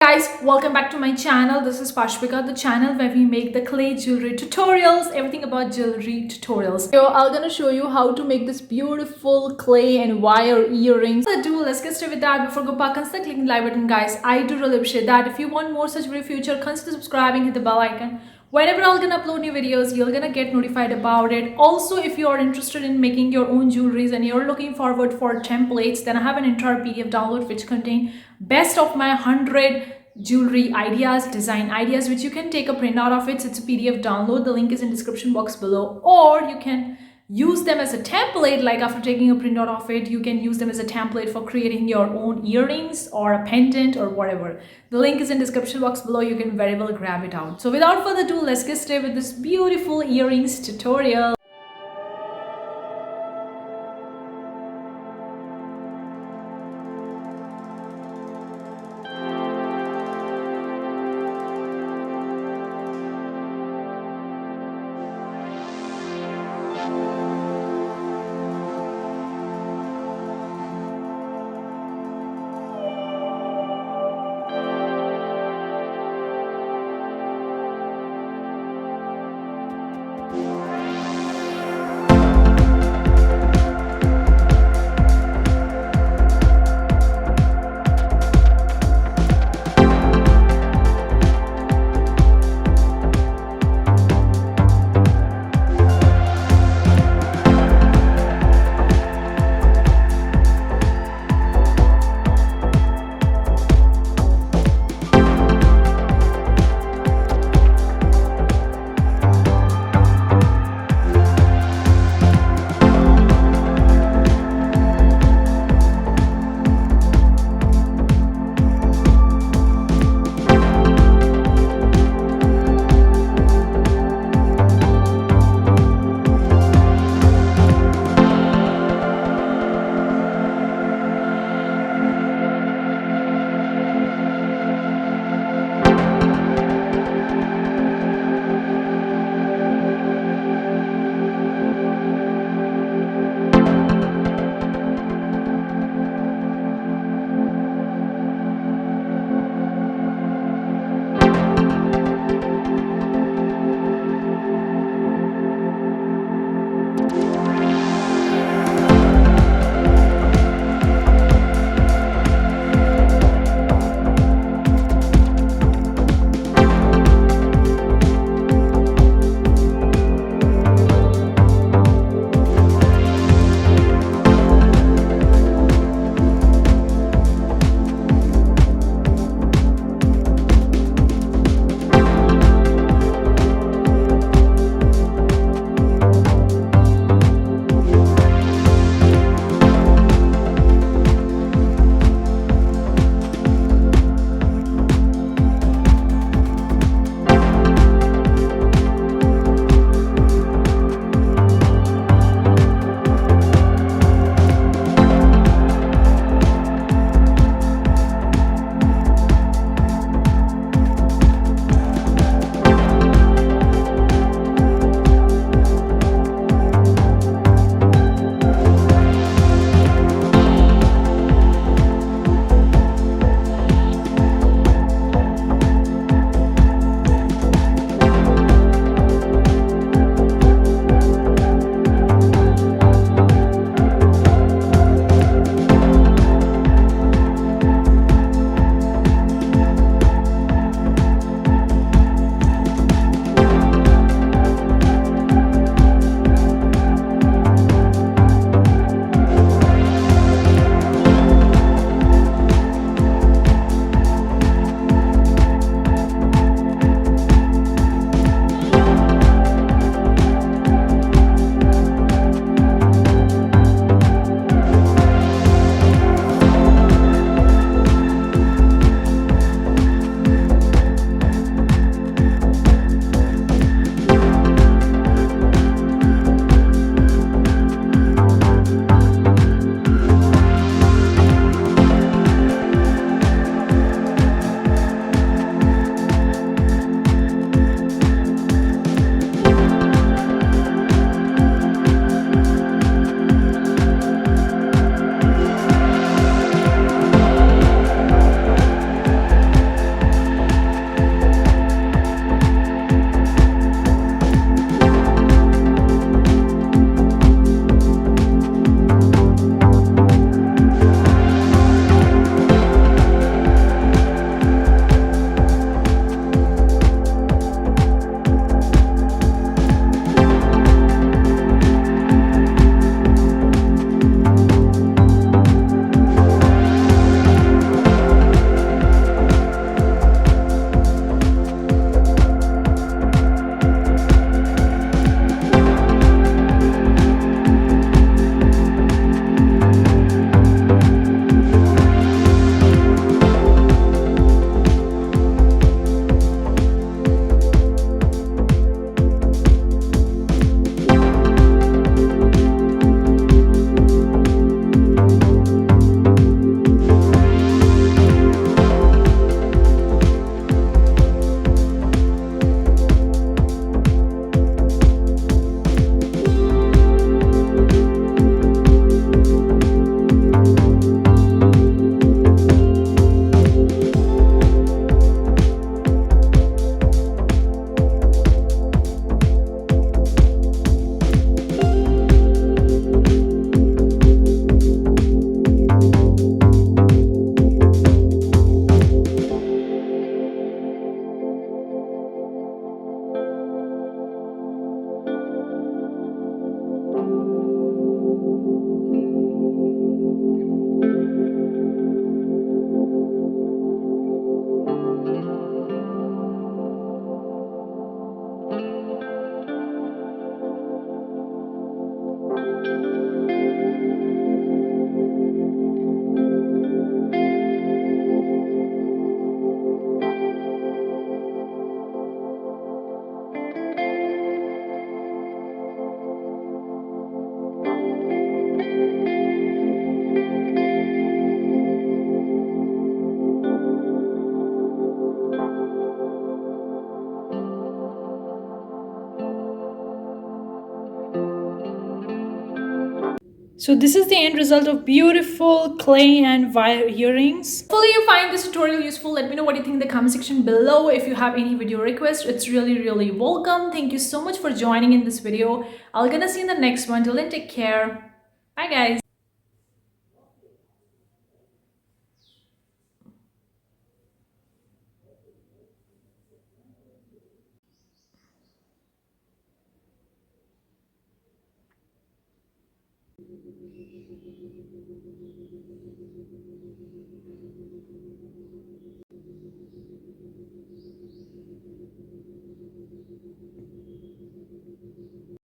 guys, welcome back to my channel. This is Pashpika, the channel where we make the clay jewelry tutorials, everything about jewelry tutorials. So I'm gonna show you how to make this beautiful clay and wire earrings. Let's get started with that. Before go back, consider clicking the like button, guys. I do really appreciate that. If you want more such video future, consider subscribing, hit the bell icon. Whenever I'm gonna upload new videos, you're gonna get notified about it. Also, if you are interested in making your own jewelries and you're looking forward for templates, then I have an entire PDF download which contain best of my 100 jewelry ideas, design ideas, which you can take a printout of it. So it's a PDF download. The link is in description box below, or you can use them as a template. Like after taking a printout of it, you can use them as a template for creating your own earrings or a pendant or whatever. The link is in description box below. You can very well grab it out. So without further ado, let's get started with this beautiful earrings tutorial. So this is the end result of beautiful clay and wire earrings. Hopefully you find this tutorial useful. Let me know what you think in the comment section below. If you have any video requests, it's really welcome. Thank you so much for joining in this video. I'll gonna see you in the next one. Till then, take care. Bye guys.